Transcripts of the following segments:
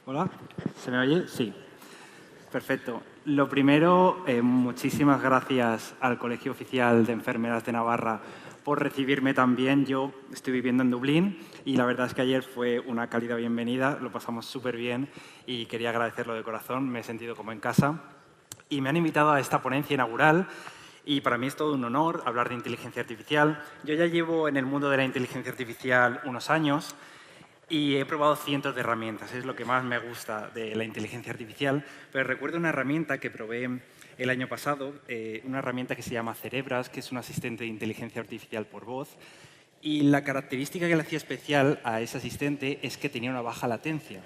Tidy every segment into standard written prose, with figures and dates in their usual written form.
Hola, ¿se me oye? Sí. Perfecto. Lo primero, muchísimas gracias al Colegio Oficial de Enfermeras de Navarra por recibirme tan bien. Yo estoy viviendo en Dublín y la verdad es que ayer fue una cálida bienvenida, lo pasamos súper bien y quería agradecerlo de corazón, me he sentido como en casa. Y me han invitado a esta ponencia inaugural y para mí es todo un honor hablar de inteligencia artificial. Yo ya llevo en el mundo de la inteligencia artificial unos años y he probado cientos de herramientas, es lo que más me gusta de la inteligencia artificial, pero recuerdo una herramienta que probé el año pasado, una herramienta que se llama Cerebras, que es un asistente de inteligencia artificial por voz, y la característica que le hacía especial a ese asistente es que tenía una baja latencia.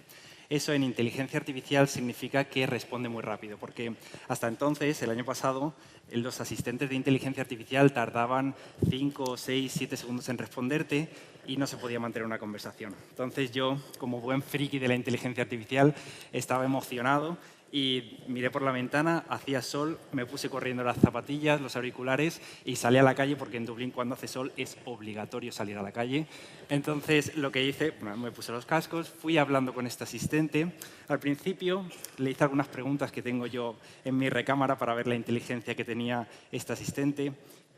Eso en inteligencia artificial significa que responde muy rápido, porque hasta entonces, el año pasado, los asistentes de inteligencia artificial tardaban 5, 6, 7 segundos en responderte y no se podía mantener una conversación. Entonces yo, como buen friki de la inteligencia artificial, estaba emocionado y miré por la ventana, hacía sol, me puse corriendo las zapatillas, los auriculares y salí a la calle porque en Dublín cuando hace sol es obligatorio salir a la calle. Entonces lo que hice, bueno, me puse los cascos, fui hablando con este asistente. Al principio le hice algunas preguntas que tengo yo en mi recámara para ver la inteligencia que tenía este asistente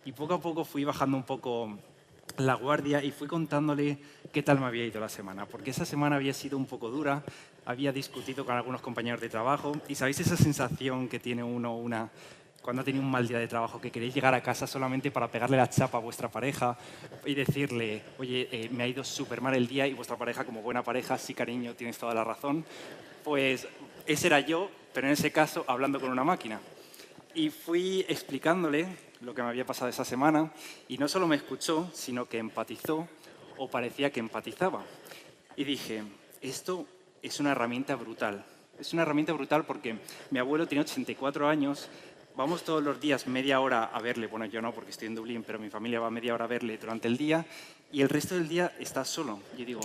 y poco a poco fui bajando un poco la guardia y fui contándole qué tal me había ido la semana, porque esa semana había sido un poco dura, había discutido con algunos compañeros de trabajo y ¿sabéis esa sensación que tiene uno cuando ha tenido un mal día de trabajo, que queréis llegar a casa solamente para pegarle la chapa a vuestra pareja y decirle, oye, me ha ido súper mal el día y vuestra pareja, como buena pareja, sí cariño, tienes toda la razón? Pues ese era yo, pero en ese caso hablando con una máquina. Y fui explicándole lo que me había pasado esa semana y no solo me escuchó, sino que empatizó o parecía que empatizaba. Y dije, esto es una herramienta brutal. Es una herramienta brutal porque mi abuelo tiene 84 años, vamos todos los días media hora a verle, bueno, yo no porque estoy en Dublín, pero mi familia va media hora a verle durante el día y el resto del día está solo. Yo digo,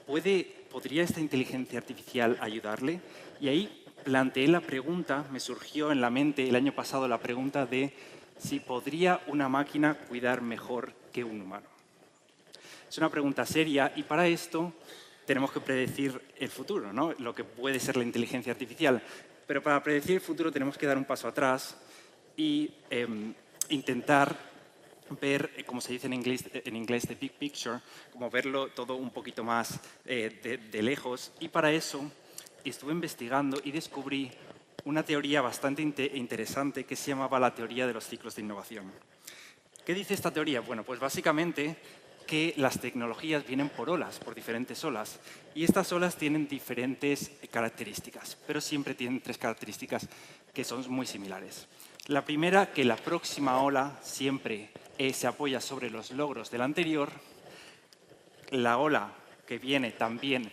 ¿podría esta inteligencia artificial ayudarle? Y ahí planteé la pregunta, me surgió en la mente el año pasado la pregunta de si podría una máquina cuidar mejor que un humano. Es una pregunta seria y para esto tenemos que predecir el futuro, ¿no? Lo que puede ser la inteligencia artificial. Pero para predecir el futuro tenemos que dar un paso atrás y intentar ver, como se dice en inglés, the big picture, como verlo todo un poquito más de lejos. Y para eso estuve investigando y descubrí una teoría bastante interesante que se llamaba la teoría de los ciclos de innovación. ¿Qué dice esta teoría? Bueno, pues básicamente que las tecnologías vienen por olas, por diferentes olas, y estas olas tienen diferentes características, pero siempre tienen tres características que son muy similares. La primera, que la próxima ola siempre se apoya sobre los logros de la anterior. La ola que viene también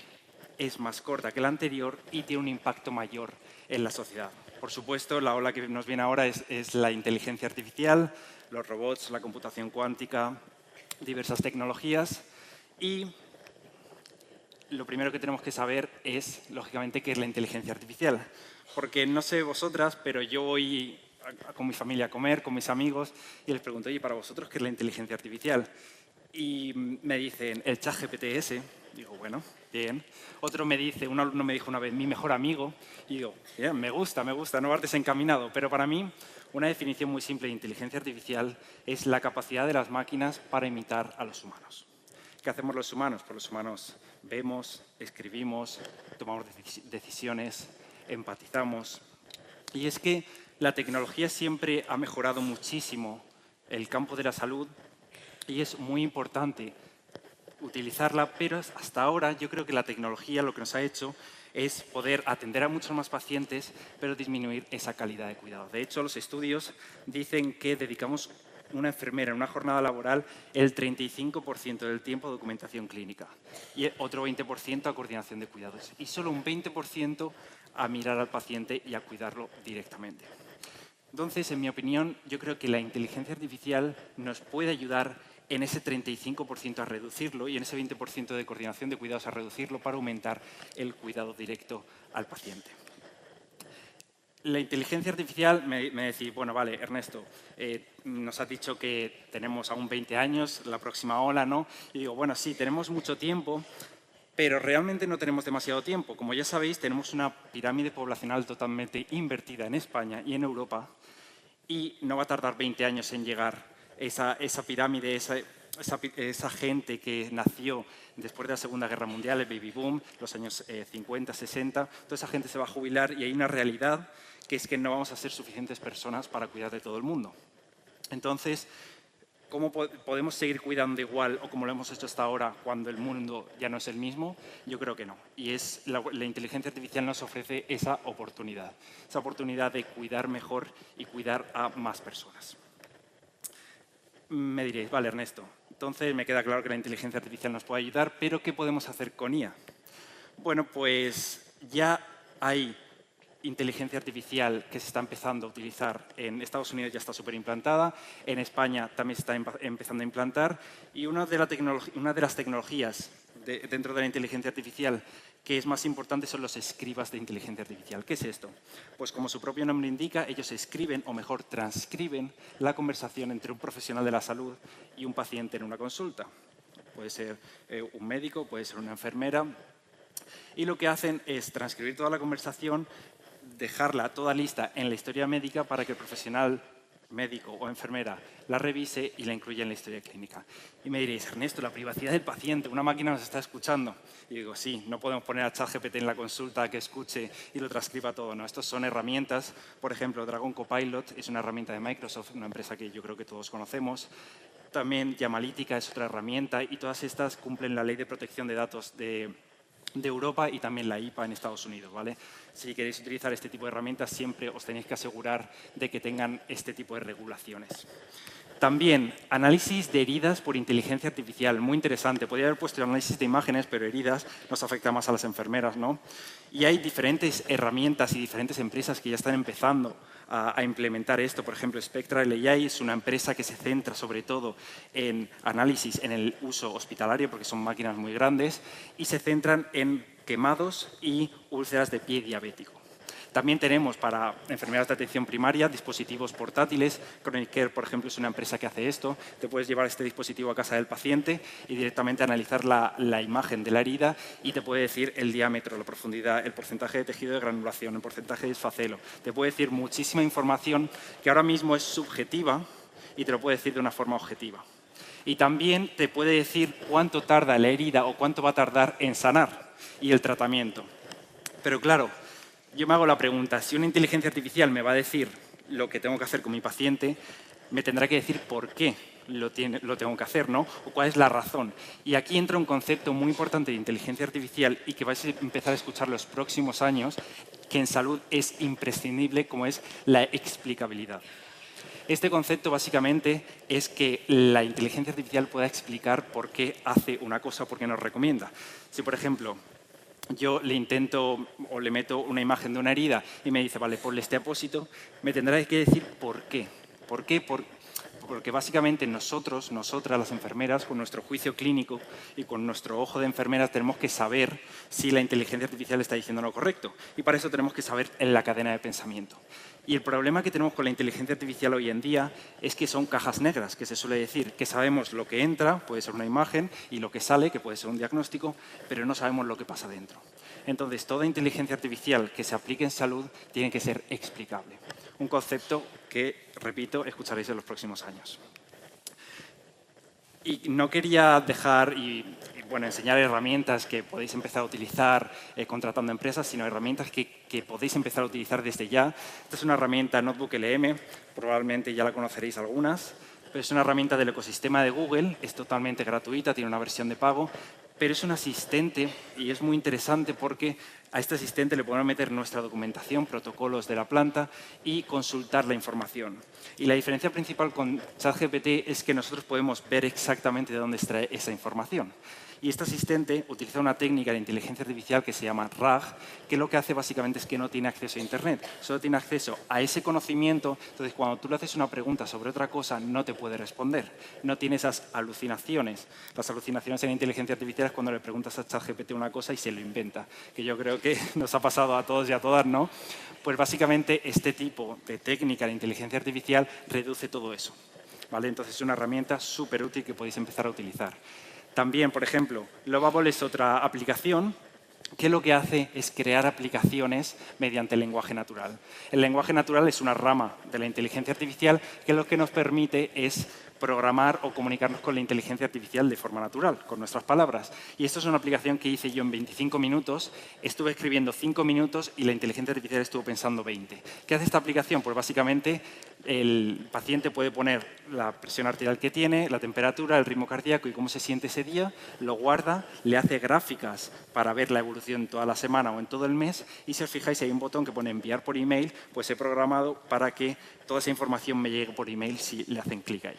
es más corta que la anterior y tiene un impacto mayor en la sociedad. Por supuesto, la ola que nos viene ahora es la inteligencia artificial, los robots, la computación cuántica, diversas tecnologías y lo primero que tenemos que saber es, lógicamente, qué es la inteligencia artificial. Porque no sé vosotras, pero yo voy con mi familia a comer, con mis amigos, y les pregunto, oye, para vosotros, ¿qué es la inteligencia artificial? Y me dicen, el ChatGPT ese. Digo, bueno, bien. Otro me dice, un alumno me dijo una vez, mi mejor amigo. Y digo, bien, me gusta, no vas desencaminado. Pero para mí, una definición muy simple de inteligencia artificial es la capacidad de las máquinas para imitar a los humanos. ¿Qué hacemos los humanos? Pues los humanos vemos, escribimos, tomamos decisiones, empatizamos. Y es que la tecnología siempre ha mejorado muchísimo el campo de la salud y es muy importante utilizarla, pero hasta ahora yo creo que la tecnología lo que nos ha hecho es poder atender a muchos más pacientes, pero disminuir esa calidad de cuidado. De hecho, los estudios dicen que dedicamos una enfermera en una jornada laboral el 35% del tiempo a documentación clínica y otro 20% a coordinación de cuidados y solo un 20% a mirar al paciente y a cuidarlo directamente. Entonces, en mi opinión, yo creo que la inteligencia artificial nos puede ayudar en ese 35% a reducirlo y en ese 20% de coordinación de cuidados a reducirlo para aumentar el cuidado directo al paciente. La inteligencia artificial me decís, bueno, vale, Ernesto, nos has dicho que tenemos aún 20 años, la próxima ola, ¿no? Y digo, bueno, sí, tenemos mucho tiempo, Pero realmente no tenemos demasiado tiempo. Como ya sabéis, tenemos una pirámide poblacional totalmente invertida en España y en Europa y no va a tardar 20 años en llegar esa pirámide, esa gente que nació después de la Segunda Guerra Mundial, el baby boom, los años 50, 60, toda esa gente se va a jubilar y hay una realidad que es que no vamos a ser suficientes personas para cuidar de todo el mundo. Entonces, ¿cómo podemos seguir cuidando igual o como lo hemos hecho hasta ahora cuando el mundo ya no es el mismo? Yo creo que no. Y la inteligencia artificial nos ofrece esa oportunidad de cuidar mejor y cuidar a más personas. Me diréis, vale, Ernesto, entonces me queda claro que la inteligencia artificial nos puede ayudar, pero ¿qué podemos hacer con IA? Bueno, pues ya hay inteligencia artificial que se está empezando a utilizar en Estados Unidos, ya está súper implantada, en España también se está empezando a implantar y una de las tecnologías dentro de la inteligencia artificial que es más importante son los escribas de inteligencia artificial. ¿Qué es esto? Pues como su propio nombre indica, ellos escriben o mejor transcriben la conversación entre un profesional de la salud y un paciente en una consulta. Puede ser un médico, puede ser una enfermera, y lo que hacen es transcribir toda la conversación, dejarla toda lista en la historia médica para que el profesional médico o enfermera la revise y la incluya en la historia clínica. Y me diréis, Ernesto, la privacidad del paciente, una máquina nos está escuchando. Y digo, sí, no podemos poner a ChatGPT en la consulta que escuche y lo transcriba todo, ¿no? Estos son herramientas, por ejemplo, Dragon Copilot es una herramienta de Microsoft, una empresa que yo creo que todos conocemos. También Llamalítica es otra herramienta y todas estas cumplen la ley de protección de datos de Europa y también la IPA en Estados Unidos, ¿vale? Si queréis utilizar este tipo de herramientas, siempre os tenéis que asegurar de que tengan este tipo de regulaciones. También, análisis de heridas por inteligencia artificial, muy interesante. Podría haber puesto análisis de imágenes, pero heridas nos afecta más a las enfermeras, ¿no? Y hay diferentes herramientas y diferentes empresas que ya están empezando a implementar esto. Por ejemplo, Spectral AI es una empresa que se centra sobre todo en análisis en el uso hospitalario, porque son máquinas muy grandes, y se centran en quemados y úlceras de pie diabético. También tenemos para enfermeras de atención primaria dispositivos portátiles. Chronic Care, por ejemplo, es una empresa que hace esto. Te puedes llevar este dispositivo a casa del paciente y directamente analizar la imagen de la herida y te puede decir el diámetro, la profundidad, el porcentaje de tejido de granulación, el porcentaje de desfacelo. Te puede decir muchísima información que ahora mismo es subjetiva y te lo puede decir de una forma objetiva. Y también te puede decir cuánto tarda la herida o cuánto va a tardar en sanar y el tratamiento. Pero claro, yo me hago la pregunta, si una inteligencia artificial me va a decir lo que tengo que hacer con mi paciente, me tendrá que decir por qué lo tengo que hacer, ¿no? O cuál es la razón. Y aquí entra un concepto muy importante de inteligencia artificial y que vais a empezar a escuchar los próximos años, que en salud es imprescindible, como es la explicabilidad. Este concepto básicamente es que la inteligencia artificial pueda explicar por qué hace una cosa o por qué nos recomienda. Si, por ejemplo, yo le intento o le meto una imagen de una herida y me dice, vale, ponle este apósito, me tendrá que decir por qué. ¿Por qué? Porque básicamente nosotras, las enfermeras, con nuestro juicio clínico y con nuestro ojo de enfermeras, tenemos que saber si la inteligencia artificial está diciendo lo correcto. Y para eso tenemos que saber en la cadena de pensamiento. Y el problema que tenemos con la inteligencia artificial hoy en día es que son cajas negras, que se suele decir, que sabemos lo que entra, puede ser una imagen, y lo que sale, que puede ser un diagnóstico, pero no sabemos lo que pasa dentro. Entonces, toda inteligencia artificial que se aplique en salud tiene que ser explicable. Un concepto que, repito, escucharéis en los próximos años. Y no quería dejar enseñar herramientas que podéis empezar a utilizar contratando empresas, sino herramientas que podéis empezar a utilizar desde ya. Esta es una herramienta Notebook LM, probablemente ya la conoceréis algunas, pero es una herramienta del ecosistema de Google, es totalmente gratuita, tiene una versión de pago, pero es un asistente y es muy interesante porque a este asistente le podemos meter nuestra documentación, protocolos de la planta y consultar la información. Y la diferencia principal con ChatGPT es que nosotros podemos ver exactamente de dónde extrae esa información. Y este asistente utiliza una técnica de inteligencia artificial que se llama RAG, que lo que hace básicamente es que no tiene acceso a Internet, solo tiene acceso a ese conocimiento. Entonces, cuando tú le haces una pregunta sobre otra cosa, no te puede responder. No tiene esas alucinaciones. Las alucinaciones en inteligencia artificial es cuando le preguntas a ChatGPT una cosa y se lo inventa, que yo creo que nos ha pasado a todos y a todas, ¿no? Pues básicamente este tipo de técnica de inteligencia artificial reduce todo eso, ¿vale? Entonces, es una herramienta súper útil que podéis empezar a utilizar. También, por ejemplo, Lovable es otra aplicación que lo que hace es crear aplicaciones mediante el lenguaje natural. El lenguaje natural es una rama de la inteligencia artificial que lo que nos permite es programar o comunicarnos con la inteligencia artificial de forma natural, con nuestras palabras. Y esto es una aplicación que hice yo en 25 minutos, estuve escribiendo 5 minutos y la inteligencia artificial estuvo pensando 20. ¿Qué hace esta aplicación? Pues básicamente el paciente puede poner la presión arterial que tiene, la temperatura, el ritmo cardíaco y cómo se siente ese día, lo guarda, le hace gráficas para ver la evolución toda la semana o en todo el mes y si os fijáis hay un botón que pone enviar por email, pues he programado para que toda esa información me llegue por email si le hacen clic ahí.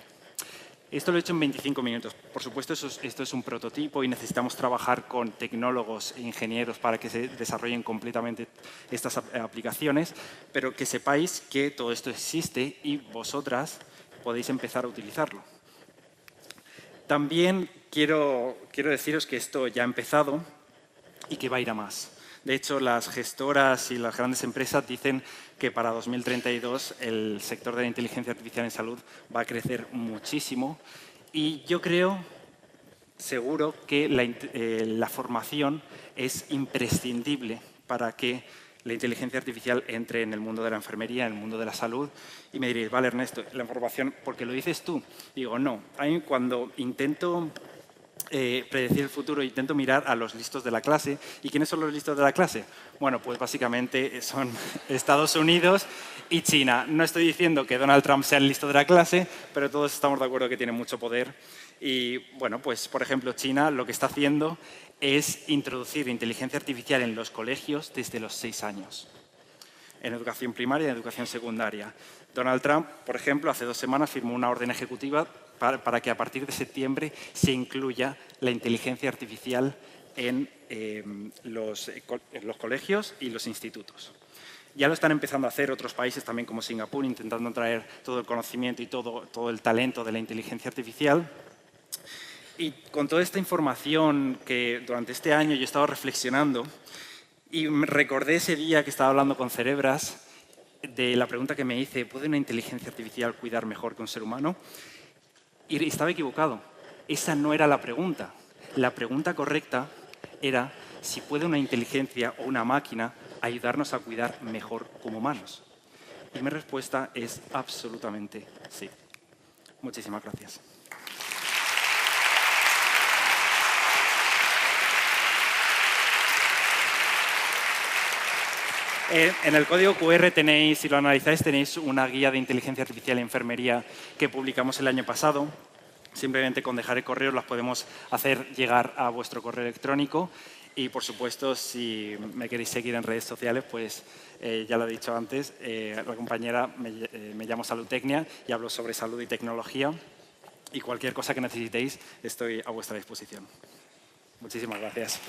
Esto lo he hecho en 25 minutos. Por supuesto, esto es un prototipo y necesitamos trabajar con tecnólogos e ingenieros para que se desarrollen completamente estas aplicaciones, pero que sepáis que todo esto existe y vosotras podéis empezar a utilizarlo. También quiero deciros que esto ya ha empezado y que va a ir a más. De hecho, las gestoras y las grandes empresas dicen que para 2032 el sector de la inteligencia artificial en salud va a crecer muchísimo y yo creo, seguro, que la formación es imprescindible para que la inteligencia artificial entre en el mundo de la enfermería, en el mundo de la salud. Y me diréis, vale, Ernesto, la información, ¿por qué lo dices tú? Digo, no. A mí cuando intento predecir el futuro, intento mirar a los listos de la clase. ¿Y quiénes son los listos de la clase? Bueno, pues básicamente son Estados Unidos y China. No estoy diciendo que Donald Trump sea el listo de la clase, pero todos estamos de acuerdo que tiene mucho poder. Y, bueno, pues, por ejemplo, China lo que está haciendo es introducir inteligencia artificial en los colegios desde los 6 años, en educación primaria y en educación secundaria. Donald Trump, por ejemplo, hace 2 semanas firmó una orden ejecutiva para que a partir de septiembre se incluya la inteligencia artificial en los colegios y los institutos. Ya lo están empezando a hacer otros países también como Singapur, intentando traer todo el conocimiento y todo el talento de la inteligencia artificial. Y con toda esta información que durante este año yo he estado reflexionando y recordé ese día que estaba hablando con Cerebras de la pregunta que me hice, ¿puede una inteligencia artificial cuidar mejor que un ser humano? Y estaba equivocado. Esa no era la pregunta. La pregunta correcta era si puede una inteligencia o una máquina ayudarnos a cuidar mejor como humanos. Y mi respuesta es absolutamente sí. Muchísimas gracias. En el código QR tenéis, si lo analizáis, tenéis una guía de inteligencia artificial en enfermería que publicamos el año pasado. Simplemente con dejar el correo las podemos hacer llegar a vuestro correo electrónico. Y, por supuesto, si me queréis seguir en redes sociales, pues ya lo he dicho antes, la compañera me llamo Saludtecnia y hablo sobre salud y tecnología. Y cualquier cosa que necesitéis, estoy a vuestra disposición. Muchísimas gracias.